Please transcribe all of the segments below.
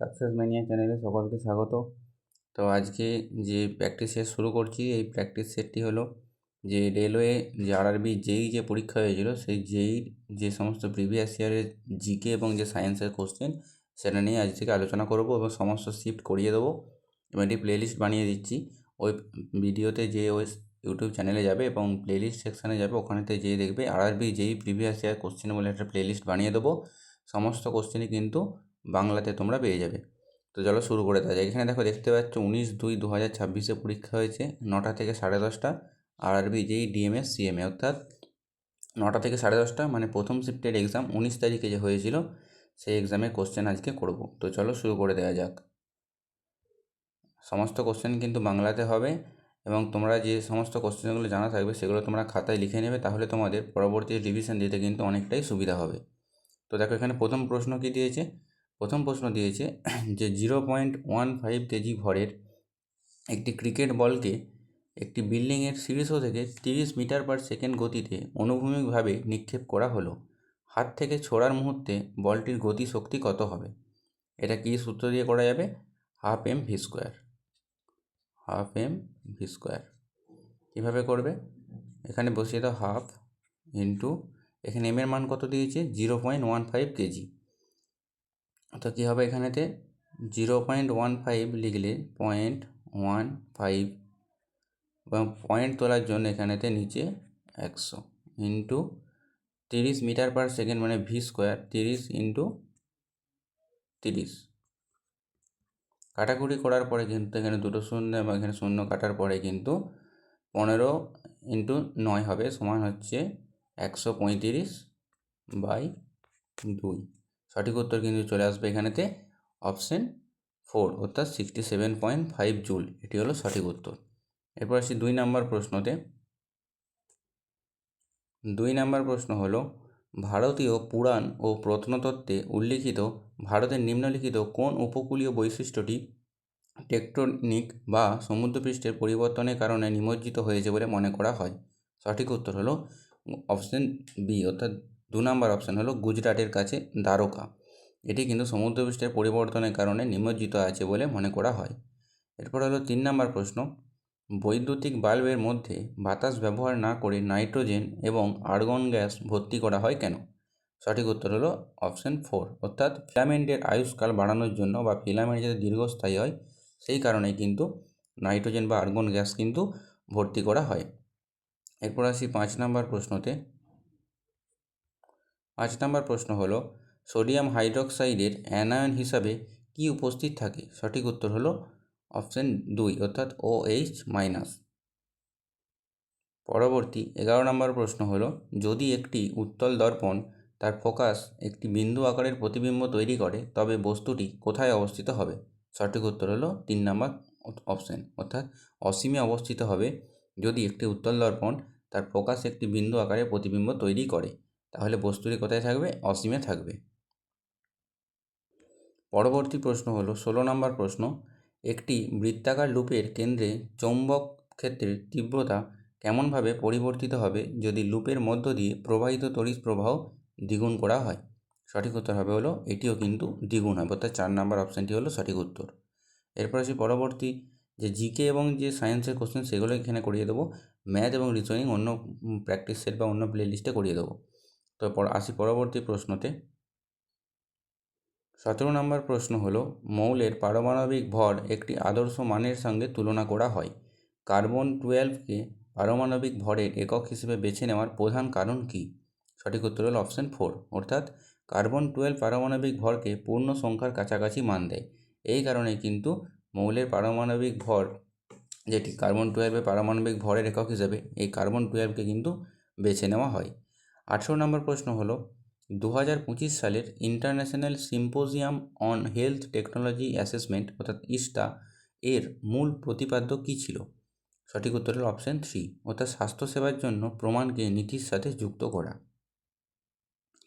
Success mania চ্যানেলে সকলকে স্বাগত। তো আজকে যে প্র্যাকটিস সেট শুরু করছি, এই প্র্যাকটিস সেটটি হলো যে রেলওয়ে যে আরআরবি জেই যে পরীক্ষা হয়েছিল, সেই জেইর যে সমস্ত প্রিভিয়াস ইয়ারের জিকে এবং যে সায়েন্সের কোশ্চেন, সেটা নিয়ে আজ থেকে আলোচনা করব এবং সমস্ত শিফট করিয়ে দেবো এবং একটি প্লেলিস্ট বানিয়ে দিচ্ছি। ওই ভিডিওতে যে ওই ইউটিউব চ্যানেলে যাবে এবং প্লেলিস্ট সেকশানে যাবে, ওখানেতে যেয়ে দেখবে আরআরবি জেই প্রিভিয়াস ইয়ার কোশ্চেন বলে একটা প্লেলিস্ট বানিয়ে দেবো। সমস্ত কোশ্চেনই কিন্তু বাংলাতে তোমরা পেয়ে যাবে। তো চলো শুরু করে দেওয়া যায়। এখানে দেখতে পাচ্ছ 19/2/2026 পরীক্ষা হয়েছে 9টা থেকে 10:30 আরআরবি জেই ডিএমএস সিএমএ, অর্থাৎ 9টা থেকে 10:30 মানে প্রথম শিফটের এক্সাম 19 তারিখে যে হয়েছিল, সেই এক্সামের কোশ্চেন আজকে করব। তো চলো শুরু করে দেওয়া যাক। সমস্ত কোশ্চেন কিন্তু বাংলাতে হবে এবং তোমরা যে সমস্ত কোশ্চেনগুলো জানা থাকবে সেগুলো তোমরা খাতায় লিখে নেবে, তাহলে তোমাদের পরবর্তী রিভিশন দিতে কিন্তু অনেকটাই সুবিধা হবে। তো দেখো এখানে প্রথম প্রশ্ন কী দিয়েছে। প্রথম প্রশ্ন দিয়েছে যে 0.15 কেজি ভরের একটি ক্রিকেট বলকে একটি বিল্ডিংয়ের শীর্ষ থেকে 30 মিটার পার সেকেন্ড গতিতে অনুভূমিকভাবে নিক্ষেপ করা হলো। হাত থেকে ছোড়ার মুহূর্তে বলটির গতি শক্তি কত হবে? এটা কী সূত্র দিয়ে করা যাবে? Half M V square. Half M V square কীভাবে করবে? এখানে বসিয়ে দাও হাফ ইন্টু, এখানে এম এর মান কত দিয়েছে? 0.15 কেজি। তো কী হবে এখানেতে? 0.15 লিখলে 0.15 এবং পয়েন্ট তোলার জন্য এখানেতে নিচে 100 ইন্টু 30 মিটার পার সেকেন্ড মানে ভি স্কোয়ার, 30 ইন্টু 30। কাটাকুটি করার পরে কিন্তু এখানে দুটো শূন্য এবং এখানে শূন্য কাটার পরে কিন্তু 15 ইন্টু 9 হবে, সমান হচ্ছে 135/2। সঠিক উত্তর কিন্তু চলে আসবে এখানেতে অপশন 4, অর্থাৎ 67.5 জুল। এটি হলো সঠিক উত্তর। এরপর আসি 2 নম্বর প্রশ্নতে। 2 নম্বর প্রশ্ন হলো, ভারতীয় পুরাণ ও প্রত্নতত্ত্বে উল্লিখিত ভারতের নিম্নলিখিত কোন উপকূলীয় বৈশিষ্ট্যটি টেকটোনিক বা সমুদ্রপৃষ্ঠের পরিবর্তনের কারণে নিমজ্জিত হয়েছে বলে মনে করা হয়? সঠিক উত্তর হলো অপশন বি, অর্থাৎ 2 নম্বর অপশন হলো গুজরাটের কাছে দ্বারকা। এটি কিন্তু সমুদ্রপৃষ্ঠের পরিবর্তনের কারণে নিমজ্জিত আছে বলে মনে করা হয়। এরপর হলো 3 নম্বর প্রশ্ন, বৈদ্যুতিক বাল্বের মধ্যে বাতাস ব্যবহার না করে নাইট্রোজেন এবং আর্গন গ্যাস ভর্তি করা হয় কেন? সঠিক উত্তর হলো অপশন 4, অর্থাৎ ফিলামেন্টের আয়ুষ্কাল বাড়ানোর জন্য বা ফিলামেন্ট যাতে দীর্ঘস্থায়ী হয় সেই কারণেই কিন্তু নাইট্রোজেন বা আর্গন গ্যাস কিন্তু ভর্তি করা হয়। এরপর আসি 5 নম্বর প্রশ্নতে। 5 নম্বর প্রশ্ন হলো, সোডিয়াম হাইড্রোক্সাইডের অ্যানায়ন হিসাবে কি উপস্থিত থাকে? সঠিক উত্তর হলো অপশন 2, অর্থাৎ OH-। পরবর্তী 11 নম্বর প্রশ্ন হলো, যদি একটি উত্তল দর্পণ তার ফোকাস একটি বিন্দু আকারের প্রতিবিম্ব তৈরি করে তবে বস্তুটি কোথায় অবস্থিত হবে? সঠিক উত্তর হলো 3 নম্বর অপশন, অর্থাৎ অসীমে অবস্থিত হবে। যদি একটি উত্তল দর্পণ তার ফোকাস একটি বিন্দু আকারের প্রতিবিম্ব তৈরি করে, তাহলে বস্তুটি কোথায় থাকবে? অসীমে থাকবে। পরবর্তী প্রশ্ন হলো 16 নম্বর প্রশ্ন, একটি বৃত্তাকার লুপের কেন্দ্রে চৌম্বক ক্ষেত্রের তীব্রতা কেমনভাবে পরিবর্তিত হবে যদি লুপের মধ্য দিয়ে প্রবাহিত তড়িৎ প্রবাহ দ্বিগুণ করা হয়? সঠিক উত্তর হবে হলো এটিও কিন্তু দ্বিগুণ হবে, অর্থাৎ 4 নম্বর অপশানটি হলো সঠিক উত্তর। এরপর আসি পরবর্তী যে জিকে এবং যে সায়েন্সের কোশ্চেন, সেগুলো এখানে করিয়ে দেবো। ম্যাথ এবং রিজনিং অন্য প্র্যাকটিস সেট বা অন্য প্লে লিস্টে করিয়ে দেবো। তো আসি পরবর্তী প্রশ্নতে। 17 নম্বর প্রশ্ন হলো, মৌলের পারমাণবিক ভর একটি আদর্শ মানের সঙ্গে তুলনা করা হয়। কার্বন 12কে পারমাণবিক ভরের একক হিসেবে বেছে নেওয়ার প্রধান কারণ কী? সঠিক উত্তর হলো অপশান 4, অর্থাৎ কার্বন 12 পারমাণবিক ভরকে পূর্ণ সংখ্যার কাছাকাছি মান দেয়। এই কারণে কিন্তু মৌলের পারমাণবিক ভর, যেটি কার্বন 12-এর পারমাণবিক ভরের একক হিসেবে এই কার্বন 12কে কিন্তু বেছে নেওয়া হয়। 18 নম্বর প্রশ্ন হলো, 2025 সালের international symposium on health technology assessment, অর্থাৎ ইস্টা এর মূল প্রতিপাদ্য কী ছিল? সঠিক উত্তর হলো অপশান 3, অর্থাৎ স্বাস্থ্যসেবার জন্য প্রমাণকে নীতির সাথে যুক্ত করা।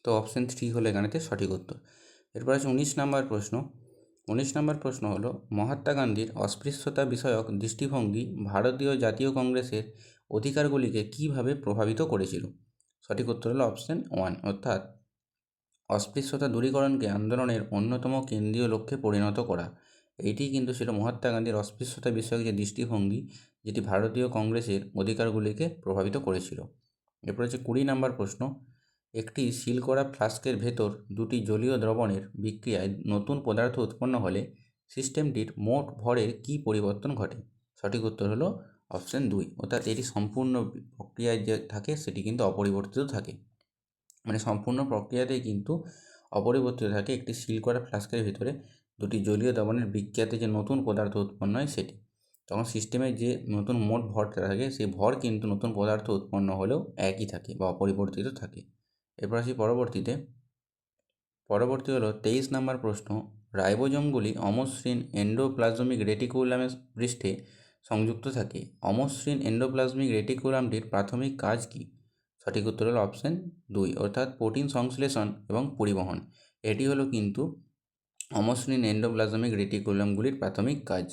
তো অপশান 3 হলো এখানেতে সঠিক উত্তর। এরপর আছে 19 নম্বর প্রশ্ন। 19 নম্বর প্রশ্ন হলো, মহাত্মা গান্ধীর অস্পৃশ্যতা বিষয়ক দৃষ্টিভঙ্গি ভারতীয় জাতীয় কংগ্রেসের অধিকারগুলিকে কীভাবে প্রভাবিত করেছিল? সঠিক উত্তর হলো অপশান 1, অর্থাৎ অস্পৃশ্যতা দূরীকরণকে আন্দোলনের অন্যতম কেন্দ্রীয় লক্ষ্যে পরিণত করা। এইটি কিন্তু ছিল মহাত্মা গান্ধীর অস্পৃশ্যতা বিষয়ক যে দৃষ্টিভঙ্গি, যেটি ভারতীয় কংগ্রেসের অধিকারগুলিকে প্রভাবিত করেছিল। এরপর হচ্ছে 20 নম্বর প্রশ্ন, একটি সিল করা ফ্লাস্কের ভেতর দুটি জলীয় দ্রবণের বিক্রিয়ায় নতুন পদার্থ উৎপন্ন হলে সিস্টেমটির মোট ভরের কী পরিবর্তন ঘটে? সঠিক উত্তর হলো অপশান 2, অর্থাৎ এটি সম্পূর্ণ প্রক্রিয়ায় যে থাকে সেটি কিন্তু অপরিবর্তিত থাকে, মানে সম্পূর্ণ প্রক্রিয়াতেই কিন্তু অপরিবর্তিত থাকে একটি সিল করা ফ্লাস্কের ভিতরে দুটি জলীয় দ্রবণের বিক্রিয়াতে যে নতুন পদার্থ উৎপন্ন হয় সেটি। তখন সিস্টেমে যে নতুন মোট ভরটা থাকে সেই ভর কিন্তু নতুন পদার্থ উৎপন্ন হলেও একই থাকে বা অপরিবর্তিত থাকে। এরপর আসি পরবর্তী হলো 23 নম্বর প্রশ্ন, রাইবোজোমগুলি অমসৃণ এন্ডোপ্লাজমিক রেটিকুলামের পৃষ্ঠে সংযুক্ত থাকে। অমসৃণ এন্ডোপ্লাজমিক রেটিকুলামটির প্রাথমিক কাজ কী? সঠিক উত্তর হলো অপশান 2, অর্থাৎ প্রোটিন সংশ্লেষণ এবং পরিবহন। এটি হলো কিন্তু অমসৃণ এন্ডোপ্লাজমিক রেটিকুলামগুলির প্রাথমিক কাজ।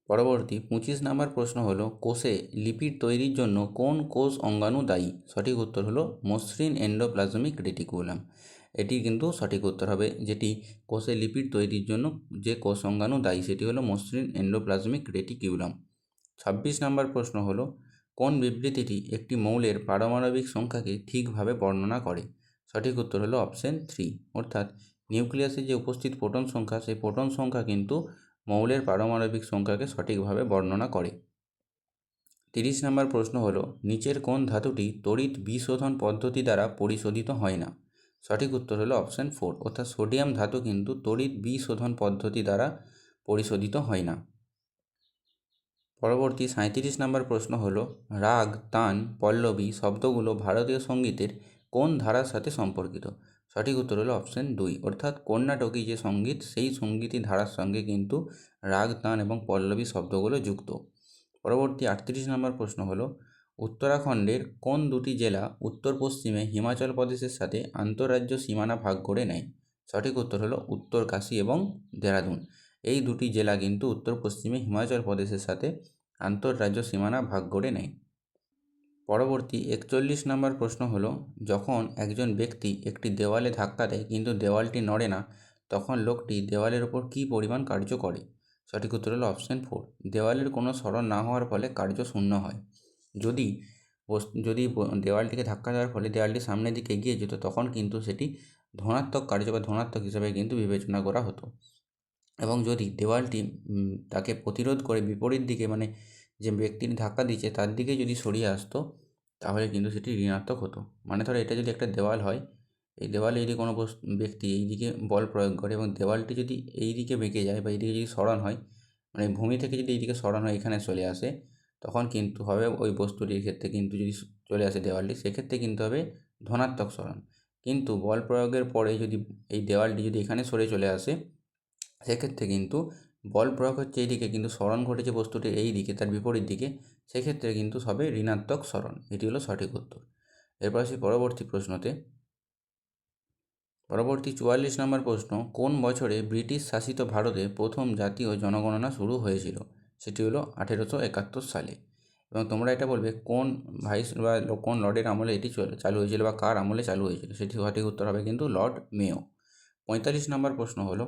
পরবর্তী 25 নম্বর প্রশ্ন হলো, কোষে লিপিড তৈরির জন্য কোন কোষ অঙ্গাণু দায়ী? সঠিক উত্তর হলো মসৃণ এন্ডোপ্লাজমিক রেটিকুলাম। এটি কিন্তু সঠিক উত্তর হবে, যেটি কোষে লিপিড তৈরির জন্য যে কোষ অঙ্গাণু দায়ী সেটি হলো মসৃণ এন্ডোপ্লাজমিক রেটিকুলাম। 26 নম্বর প্রশ্ন হলো, কোন বিবৃতিটি একটি মৌলের পারমাণবিক সংখ্যাকে ঠিকভাবে বর্ণনা করে? সঠিক উত্তর হলো অপশান 3, অর্থাৎ নিউক্লিয়াসে যে উপস্থিত প্রোটন সংখ্যা সেই প্রোটন সংখ্যা কিন্তু মৌলের পারমাণবিক সংখ্যাকে সঠিকভাবে বর্ণনা করে। 30 নম্বর প্রশ্ন হলো, নিচের কোন ধাতুটি তড়িৎ বিশোধন পদ্ধতি দ্বারা পরিশোধিত হয় না? সঠিক উত্তর হলো অপশান 4, অর্থাৎ সোডিয়াম ধাতু কিন্তু তড়িৎ বিশোধন পদ্ধতি দ্বারা পরিশোধিত হয় না। পরবর্তী 37 নম্বর প্রশ্ন হলো, রাগ, তান, পল্লবী শব্দগুলো ভারতীয় সঙ্গীতের কোন ধারার সাথে সম্পর্কিত? সঠিক উত্তর হলো অপশান 2, অর্থাৎ কর্ণাটকী যে সঙ্গীত সেই সঙ্গীতী ধারার সঙ্গে কিন্তু রাগ, তান এবং পল্লবী শব্দগুলো যুক্ত। পরবর্তী 38 নম্বর প্রশ্ন হলো, উত্তরাখণ্ডের কোন দুটি জেলা উত্তর পশ্চিমে হিমাচল প্রদেশের সাথে আন্তঃরাজ্য সীমানা ভাগ করে নেয়? সঠিক উত্তর হলো উত্তরকাশী এবং দেরাদুন। এই দুটি জেলা কিন্তু উত্তর পশ্চিমে হিমাচল প্রদেশের সাথে আন্তঃরাজ্য সীমানা ভাগ করে নেয়। পরবর্তী 41 নম্বর প্রশ্ন হলো, যখন একজন ব্যক্তি একটি দেওয়ালে ধাক্কা দেয় কিন্তু দেওয়ালটি নড়ে না, তখন লোকটি দেওয়ালের ওপর কী পরিমাণ কার্য করে? সঠিক উত্তর হলো অপশান 4, দেওয়ালের কোনো সরণ না হওয়ার ফলে কার্য শূন্য হয়। যদি দেওয়ালটিকে ধাক্কা দেওয়ার ফলে দেওয়ালটি সামনের দিকে এগিয়ে যেত তখন কিন্তু সেটি ধনাত্মক কার্য বা ধনাত্মক হিসাবে কিন্তু বিবেচনা করা হতো, এবং যদি দেওয়ালটি তাকে প্রতিরোধ করে বিপরীত দিকে, মানে যে ব্যক্তিটি ধাক্কা দিচ্ছে তার দিকে যদি সরিয়ে আসতো তাহলে কিন্তু সেটি ঋণাত্মক হতো। মানে ধরো এটা যদি একটা দেওয়াল হয়, এই দেওয়ালে যদি কোনো ব্যক্তি এই দিকে বল প্রয়োগ করে এবং দেওয়ালটি যদি এই দিকে বেঁকে যায় বা এই দিকে যদি সরান হয়, মানে ভূমি থেকে যদি এই দিকে সরান হয় এখানে চলে আসে, তখন কিন্তু হবে ওই বস্তুটির ক্ষেত্রে কিন্তু যদি চলে আসে দেওয়ালটি, সেক্ষেত্রে কিন্তু হবে ধনাত্মক সরণ। কিন্তু বল প্রয়োগের পরে যদি এই দেওয়ালটি যদি এখানে সরে চলে আসে, সেক্ষেত্রে কিন্তু বল প্রয়োগ হচ্ছে এই দিকে কিন্তু সরণ ঘটেছে বস্তুটির এই দিকে, তার বিপরীত দিকে, সেক্ষেত্রে কিন্তু হবে ঋণাত্মক সরণ। এটি হলো সঠিক উত্তর। এরপর আসি পরবর্তী প্রশ্নতে। পরবর্তী 44 নম্বর প্রশ্ন, কোন বছরে ব্রিটিশ শাসিত ভারতে প্রথম জাতীয় জনগণনা শুরু হয়েছিল? সেটি হলো 1871 সালে। এবং তোমরা এটা বলবে কোন ভাইস বা কোন লর্ডের আমলে এটি চালু হয়েছিল বা কার আমলে চালু হয়েছিল। সেটি সঠিক উত্তর হবে কিন্তু লর্ড মেয়ো। 45 নম্বর প্রশ্ন হলো,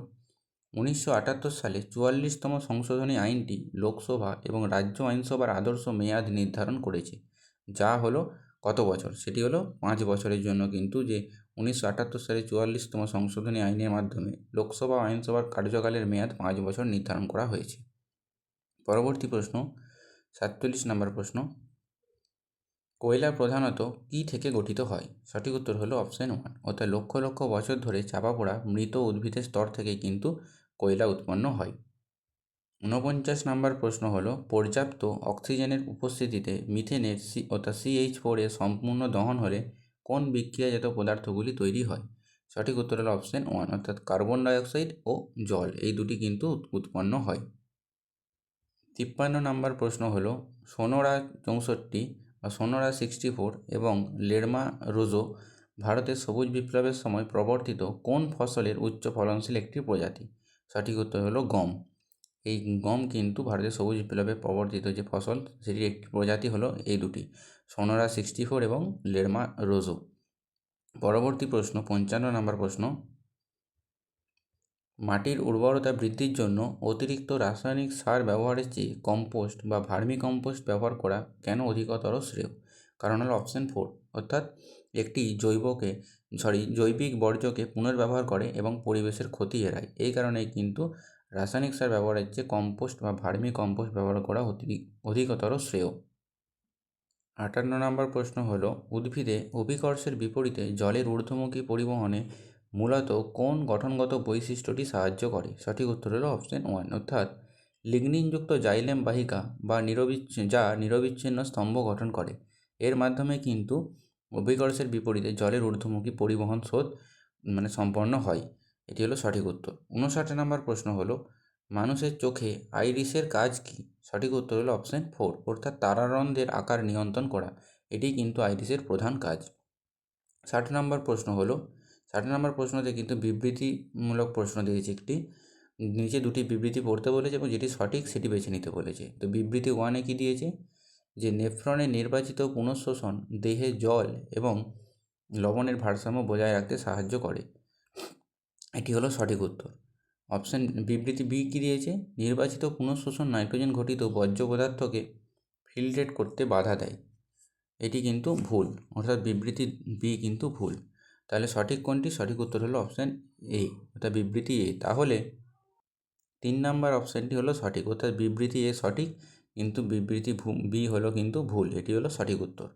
1978 সালে 44তম সংশোধনী আইনটি লোকসভা এবং রাজ্য আইনসভার আদর্শ মেয়াদ নির্ধারণ করেছে, যা হলো কত বছর? সেটি হলো 5 বছরের জন্য কিন্তু যে 1978 সালে 44তম সংশোধনী আইনের মাধ্যমে লোকসভা ও আইনসভার কার্যকালের মেয়াদ 5 বছর নির্ধারণ করা হয়েছে। পরবর্তী প্রশ্ন 47 নম্বর প্রশ্ন, কয়লা প্রধানত কী থেকে গঠিত হয়? সঠিক উত্তর হলো অপশান 1, অর্থাৎ লক্ষ লক্ষ বছর ধরে চাপা পড়া মৃত উদ্ভিদের স্তর থেকে কিন্তু কয়লা উৎপন্ন হয়। 49 নম্বর প্রশ্ন হলো, পর্যাপ্ত অক্সিজেনের উপস্থিতিতে মিথেনের অর্থাৎ CH4 এর সম্পূর্ণ দহন হলে কোন বিক্রিয়াজাত পদার্থগুলি তৈরি হয়? সঠিক উত্তর হলো অপশান 1, অর্থাৎ কার্বন ডাইঅক্সাইড ও জল, এই দুটি কিন্তু উৎপন্ন হয়। 53 নম্বর প্রশ্ন হলো, সোনোরা 64 বা সোনোরা 64 এবং লেরমা রোজো ভারতের সবুজ বিপ্লবের সময় প্রবর্তিত কোন ফসলের উচ্চ ফলনশীল একটি প্রজাতি? সঠিক উত্তর হলো গম। এই গম কিন্তু ভারতের সবুজ বিপ্লবে প্রবর্তিত যে ফসল সেটির একটি প্রজাতি হলো এই দুটি, সোনোরা 64 এবং লেরমা রোজো। পরবর্তী প্রশ্ন 55 নম্বর প্রশ্ন, মাটির উর্বরতা বৃদ্ধির জন্য অতিরিক্ত রাসায়নিক সার ব্যবহারের চেয়ে কম্পোস্ট বা ভার্মি কম্পোস্ট ব্যবহার করা কেন অধিকতর শ্রেয়? কারণ হলো অপশন 4, অর্থাৎ একটি জৈবিক বর্জ্যকে পুনর্ব্যবহার করে এবং পরিবেশের ক্ষতি এড়ায়। এই কারণেই কিন্তু রাসায়নিক সার ব্যবহারের চেয়ে কম্পোস্ট বা ভার্মি কম্পোস্ট ব্যবহার করা অধিকতর শ্রেয়। 58 নম্বর প্রশ্ন হলো, উদ্ভিদে অভিকর্ষের বিপরীতে জলের ঊর্ধ্বমুখী পরিবহনে মূলত কোন গঠনগত বৈশিষ্ট্যটি সাহায্য করে? সঠিক উত্তর হলো অপশন 1, অর্থাৎ লিগনিনযুক্ত জাইলেম বাহিকা বা নিরবিচ্ছিন্ন স্তম্ভ গঠন করে। এর মাধ্যমে কিন্তু অভিকর্ষের বিপরীতে জলের ঊর্ধ্বমুখী পরিবহন সম্পন্ন হয়। এটি হলো সঠিক উত্তর। 59 নম্বর প্রশ্ন হলো, মানুষের চোখে আইরিসের কাজ কী? সঠিক উত্তর হলো অপশন 4, অর্থাৎ তারারন্ধ্রের আকার নিয়ন্ত্রণ করা। এটি কিন্তু আইরিসের প্রধান কাজ। 60 নম্বর প্রশ্ন হলো, 60 নম্বর প্রশ্নতে কিন্তু বিবৃতিমূলক প্রশ্ন দিয়েছে একটি। নিচে দুটি বিবৃতি পড়তে বলেছে এবং যেটি সঠিক সেটি বেছে নিতে বলেছে। তো বিবৃতি 1-এ কী দিয়েছে, যে নেফ্রনের নির্বাচিত পুনঃশোষণ দেহে জল এবং লবণের ভারসাম্য বজায় রাখতে সাহায্য করে। এটি হলো সঠিক উত্তর। বিবৃতি বি কী দিয়েছে, নির্বাচিত পুনঃশোষণ নাইট্রোজেন ঘটিত বর্জ্য পদার্থকে ফিল্ট্রেট করতে বাধা দেয়। এটি কিন্তু ভুল, অর্থাৎ বিবৃতি বি কিন্তু ভুল। তাহলে সঠিক কোনটি? সঠিক উত্তর হলো অপশান এ, অর্থাৎ বিবৃতি এ। তাহলে 3 নম্বর অপশানটি হলো সঠিক, অর্থাৎ বিবৃতি এ সঠিক, কিন্তু বিবৃতি বি হলো কিন্তু ভুল। এটি হলো সঠিক উত্তর।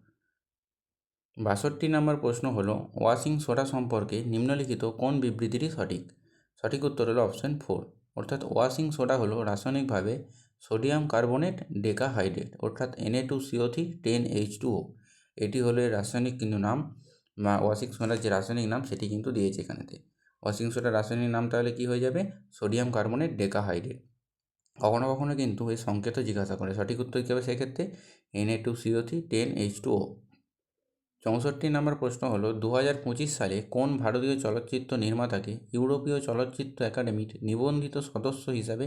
62 নম্বর প্রশ্ন হলো, ওয়াশিং সোডা সম্পর্কে নিম্নলিখিত কোন বিবৃতিটি সঠিক? সঠিক উত্তর হলো অপশান 4, অর্থাৎ ওয়াশিং সোডা হলো রাসায়নিকভাবে সোডিয়াম কার্বনেট ডেকাহাইড্রেট, অর্থাৎ Na2CO3 10H2O। এটি হলো এর রাসায়নিক কিন্তু নাম, বা ওয়াশিং সোডার যে রাসায়নিক নাম সেটি কিন্তু দিয়েছে এখানেতে। ওয়াশিং সোডার রাসায়নিক নাম তাহলে কী হয়ে যাবে? Sodium carbonate decahydrate. কখনো কখনো কিন্তু এই সংকেত জিজ্ঞাসা করে, সঠিক উত্তর কী হবে সেক্ষেত্রে? Na2CO3 10H2O। 64 নম্বর প্রশ্ন হলো, 2025 সালে কোন ভারতীয় চলচ্চিত্র নির্মাতাকে ইউরোপীয় চলচ্চিত্র একাডেমির নিবন্ধিত সদস্য হিসাবে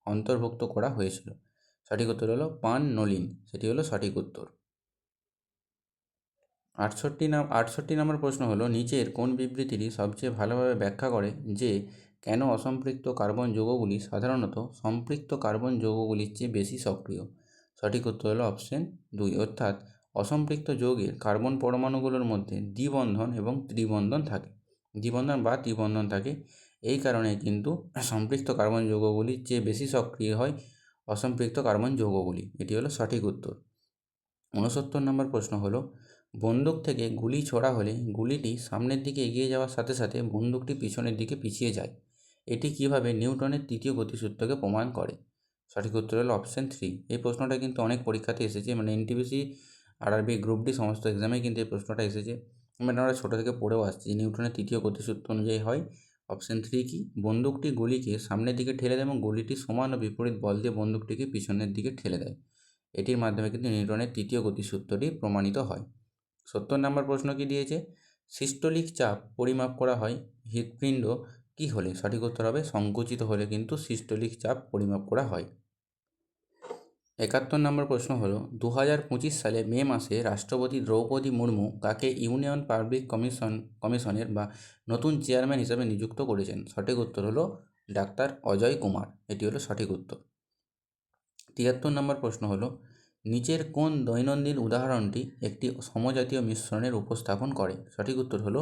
অন্তর্ভুক্ত করা হয়েছিল? সঠিক উত্তর হলো পান নোলিন। সেটি হলো সঠিক উত্তর। 68 নম্বর প্রশ্ন হলো, নিচের কোন বিবৃতিটি সবচেয়ে ভালোভাবে ব্যাখ্যা করে যে কেন অসম্পৃক্ত কার্বন যৌগগুলি সাধারণত সম্পৃক্ত কার্বন যৌগগুলির চেয়ে বেশি সক্রিয়? সঠিক উত্তর হলো অপশন 2, অর্থাৎ অসম্পৃক্ত যৌগের কার্বন পরমাণুগুলোর মধ্যে দ্বিবন্ধন এবং ত্রিবন্ধন থাকে, দ্বিবন্ধন বা ত্রিবন্ধন থাকে। এই কারণে কিন্তু সম্পৃক্ত কার্বন যৌগগুলির চেয়ে বেশি সক্রিয় হয় অসম্পৃক্ত কার্বন যৌগগুলি। এটি হলো সঠিক উত্তর। 69 নম্বর প্রশ্ন হলো, বন্দুক থেকে গুলি ছোড়া হলে গুলিটি সামনের দিকে এগিয়ে যাওয়ার সাথে সাথে বন্দুকটি পিছনের দিকে পিছিয়ে যায়। এটি কিভাবে নিউটনের তৃতীয় গতিসূত্রকে প্রমাণ করে? সঠিক উত্তর হলো অপশন 3। এই প্রশ্নটা কিন্তু অনেক পরীক্ষাতে এসেছে, এনটিপিসি, আরআরবি, গ্রুপ ডি সমস্ত এক্সামে কিন্তু এই প্রশ্নটা এসেছে। আমরা ছোটো থেকে পড়েও আসছি যে নিউটনের তৃতীয় গতিসূত্র অনুযায়ী হয়। অপশন 3 কি? বন্দুকটি গুলিকে সামনের দিকে ঠেলে দেয় এবং গুলিটি সমান ও বিপরীত বল দিয়ে বন্দুকটিকে পিছনের দিকে ঠেলে দেয়। এটির মাধ্যমে কিন্তু নিউটনের তৃতীয় গতিসূত্রটি প্রমাণিত হয়। 70 নম্বর প্রশ্ন কি দিয়েছে, সিস্টোলিক চাপ পরিমাপ করা হয় হৃৎপিণ্ড কী হলে? সঠিক উত্তর হবে সংকুচিত হলে কিন্তু সিস্টোলিক চাপ পরিমাপ করা হয়। 71 নম্বর প্রশ্ন হলো, 2025 সালে মে মাসে রাষ্ট্রপতি দ্রৌপদী মুর্মু কাকে ইউনিয়ন পাবলিক কমিশনের বা নতুন চেয়ারম্যান হিসেবে নিযুক্ত করেছেন? সঠিক উত্তর হলো ডাক্তার অজয় কুমার। এটি হলো সঠিক উত্তর। 73 নম্বর প্রশ্ন হলো, নিচের কোন দৈনন্দিন উদাহরণটি একটি সমজাতীয় মিশ্রণের উপস্থাপন করে? সঠিক উত্তর হলো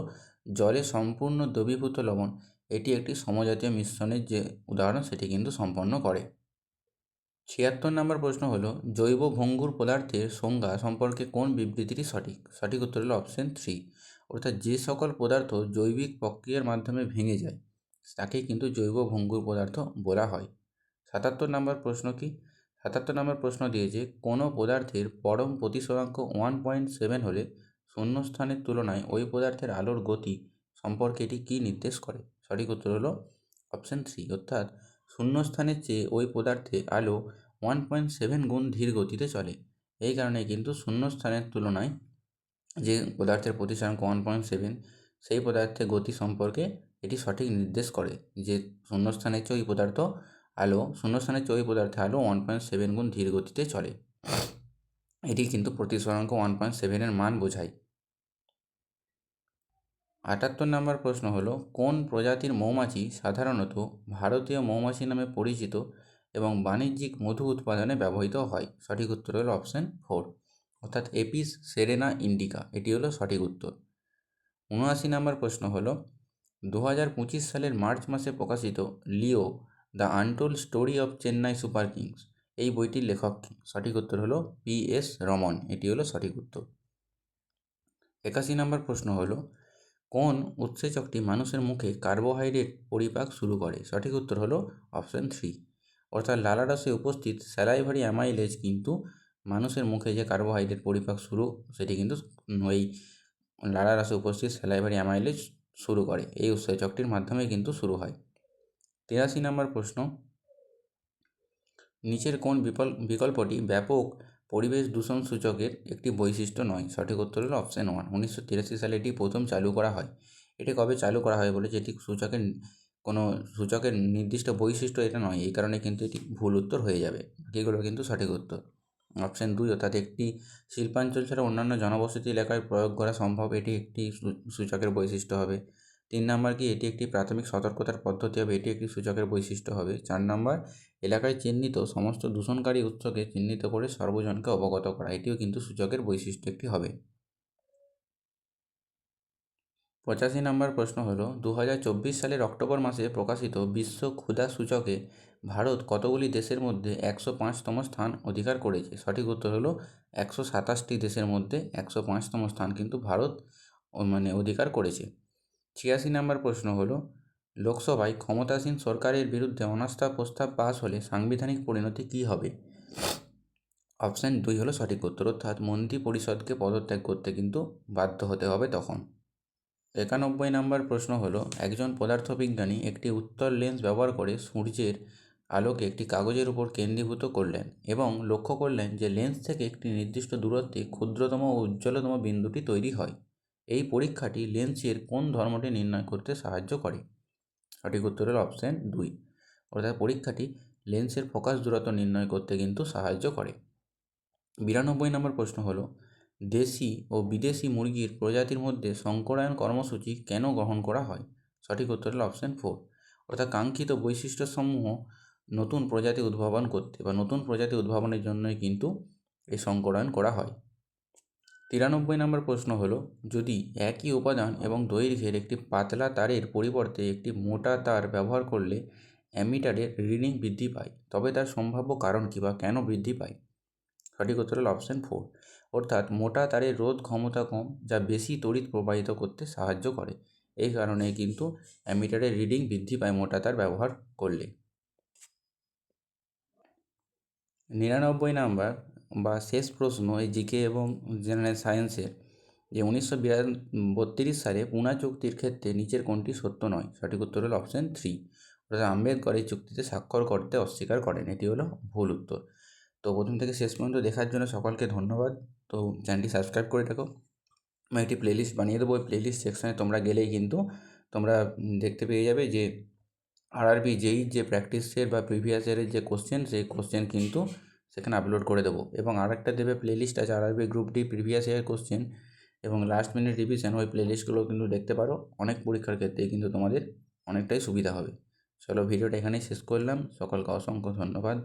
জলে সম্পূর্ণ দ্রবীভূত লবণ। এটি একটি সমজাতীয় মিশ্রণের যে উদাহরণ সেটি কিন্তু সম্পন্ন করে। 76 নম্বর প্রশ্ন হলো, জৈব ভঙ্গুর পদার্থের সংজ্ঞা সম্পর্কে কোন বিবৃতিটি সঠিক? সঠিক উত্তর হলো অপশন 3, অর্থাৎ যে সকল পদার্থ জৈবিক প্রক্রিয়ার মাধ্যমে ভেঙে যায় তাকে কিন্তু জৈব ভঙ্গুর পদার্থ বলা হয়। 77 নম্বর প্রশ্ন কি? 77 নম্বর প্রশ্ন দিয়েছে, কোনো পদার্থের পরম প্রতিসরাঙ্ক 1.7 হলে শূন্যস্থানের তুলনায় ওই পদার্থের আলোর গতি সম্পর্কে এটি কী নির্দেশ করে? সঠিক উত্তর হলো অপশন 3, অর্থাৎ শূন্যস্থানের চেয়ে ওই পদার্থে আলো 1.7 গুণ ধীর গতিতে চলে। এই কারণে কিন্তু শূন্যস্থানের তুলনায় যে পদার্থের প্রতিসরাঙ্ক 1.7 সেই পদার্থের গতি সম্পর্কে এটি সঠিক নির্দেশ করে যে শূন্যস্থানের চেয়ে ওই পদার্থে আলো 1.7 গুণ ধীর গতিতে চলে। এটি কিন্তু প্রতিসরাঙ্ক 1.7 এর মান বোঝায়। 78 নম্বর প্রশ্ন হলো, কোন প্রজাতির মৌমাছি সাধারণত ভারতীয় মৌমাছি নামে পরিচিত এবং বাণিজ্যিক মধু উৎপাদনে ব্যবহৃত হয়? সঠিক উত্তর হলো অপশান 4, অর্থাৎ এপিস সেরেনা ইন্ডিকা, এটি হলো সঠিক উত্তর। 79 নম্বর প্রশ্ন হলো, 2025 সালের মার্চ মাসে প্রকাশিত Leo the untold story of Chennai Super Kings এই বইটির লেখক কি? সঠিক উত্তর হলো PS রমন, এটি হলো সঠিক উত্তর। 81 নম্বর প্রশ্ন হলো, কোন উৎসেচকটি মানুষের মুখে কার্বোহাইড্রেট পরিপাক শুরু করে? সঠিক উত্তর হলো অপশান 3, অর্থাৎ লালারসে উপস্থিত স্যালাইভারি অ্যামাইলেজ কিন্তু মানুষের মুখে যে কার্বোহাইড্রেট পরিপাক শুরু, সেটি কিন্তু ওই লালারসে উপস্থিত স্যালাইভারি অ্যামাইলেজ শুরু করে, এই উৎসেচকটির মাধ্যমে কিন্তু শুরু হয়। 83 নম্বর প্রশ্ন, নিচের কোন বিকল্পটি ব্যাপক পরিবেশ দূষণ সূচকের একটি বৈশিষ্ট্য নয়? সঠিক উত্তর হলো অপশান 1, 1983 সালে এটি প্রথম চালু করা হয়। এটি কবে চালু করা হয় বলে, যেটি কোনো সূচকের নির্দিষ্ট বৈশিষ্ট্য এটা নয়, এই কারণে কিন্তু এটি ভুল উত্তর হয়ে যাবে, বাকিগুলো কিন্তু সঠিক উত্তর। অপশান 2, অর্থাৎ একটি শিল্পাঞ্চল ছাড়া অন্যান্য জনবসতি এলাকায় প্রয়োগ করা সম্ভব, এটি একটি সূচকের বৈশিষ্ট্য হবে। 3 নম্বর কি, এটি একটি প্রাথমিক সতর্কতার পদ্ধতি হবে, এটি একটি সূচকের বৈশিষ্ট্য হবে। 4 নম্বর, এলাকায় চিহ্নিত সমস্ত দূষণকারী উৎসকে চিহ্নিত করে সর্বজনকে অবগত করা, এটিও কিন্তু সূচকের বৈশিষ্ট্য একটি হবে। 85 নম্বর প্রশ্ন হলো, 2024 সালের অক্টোবর মাসে প্রকাশিত বিশ্ব ক্ষুধা সূচকে ভারত কতগুলি দেশের মধ্যে 105তম স্থান অধিকার করেছে? সঠিক উত্তর হলো 127টি দেশের মধ্যে 105তম স্থান কিন্তু ভারত অধিকার করেছে। 86 নম্বর প্রশ্ন হলো, লোকসভায় ক্ষমতাসীন সরকারের বিরুদ্ধে অনাস্থা প্রস্তাব পাস হলে সাংবিধানিক পরিণতি কী হবে? অপশান 2 হলো সঠিক উত্তর, অর্থাৎ মন্ত্রী পরিষদকে পদত্যাগ করতে কিন্তু বাধ্য হতে হবে তখন। 91 নম্বর প্রশ্ন হলো, একজন পদার্থবিজ্ঞানী একটি উত্তল লেন্স ব্যবহার করে সূর্যের আলোকে একটি কাগজের উপর কেন্দ্রীভূত করলেন এবং লক্ষ্য করলেন যে লেন্স থেকে একটি নির্দিষ্ট দূরত্বে ক্ষুদ্রতম ও উজ্জ্বলতম বিন্দুটি তৈরি হয়। এই পরীক্ষাটি লেন্সের কোন ধর্মটি নির্ণয় করতে সাহায্য করে? সঠিক উত্তর হলো অপশান 2, অর্থাৎ পরীক্ষাটি লেন্সের ফোকাস দূরত্ব নির্ণয় করতে কিন্তু সাহায্য করে। 92 নম্বর প্রশ্ন হলো, দেশি ও বিদেশি মুরগির প্রজাতির মধ্যে সংকরায়ন কর্মসূচি কেন গ্রহণ করা হয়? সঠিক উত্তর হলো অপশান 4, অর্থাৎ কাঙ্ক্ষিত বৈশিষ্ট্যসমূহ নতুন প্রজাতি উদ্ভাবন করতে বা নতুন প্রজাতি উদ্ভাবনের জন্যই কিন্তু এই সংকরায়ন করা হয়। 93 নম্বর প্রশ্ন হলো, যদি একই উপাদান এবং দৈর্ঘ্যের একটি পাতলা তারের পরিবর্তে একটি মোটা তার ব্যবহার করলে অ্যামিটারের রিডিং বৃদ্ধি পায়, তবে তার সম্ভাব্য কারণ কী বা কেন বৃদ্ধি পায়? সঠিক উত্তর হলো অপশান 4, অর্থাৎ মোটা তারের রোধ ক্ষমতা কম, যা বেশি তড়িৎ প্রবাহিত করতে সাহায্য করে, এই কারণে কিন্তু অ্যামিটারের রিডিং বৃদ্ধি পায় মোটা তার ব্যবহার করলে। 99 নাম্বার বা শেষ প্রশ্ন এই জিকে এবং জেনারেল সায়েন্সের, যে 1932 সালে পুনা চুক্তির ক্ষেত্রে নিচের কোনটি সত্য নয়? সঠিক উত্তর হলো অপশান 3, অর্থাৎ আম্বেদকর এই চুক্তিতে স্বাক্ষর করতে অস্বীকার করেন, এটি হলো ভুল উত্তর। তো প্রথম থেকে শেষ পর্যন্ত দেখার জন্য সকলকে ধন্যবাদ। তো চ্যানেলটি সাবস্ক্রাইব করে রাখো, আমি একটি প্লেলিস্ট বানিয়ে দেবো, ওই প্লেলিস্ট সেকশানে তোমরা গেলেই কিন্তু তোমরা দেখতে পেয়ে যাবে যে আরআরবি যেই যে প্র্যাকটিসের বা প্রিভিয়াস ইয়ারের যে কোশ্চেন, সেই কোশ্চেন কিন্তু সেখানে আপলোড করে দেবো। এবং আরেকটা দেবে প্লেলিস্ট আছে RRB group D previous year question এবং লাস্ট মিনিট রিভিশন, ওই প্লেলিস্টগুলো কিন্তু দেখতে পারো, অনেক পরীক্ষার ক্ষেত্রেই কিন্তু তোমাদের অনেকটাই সুবিধা হবে। চলো ভিডিওটা এখানেই শেষ করলাম, সকলকে অসংখ্য ধন্যবাদ।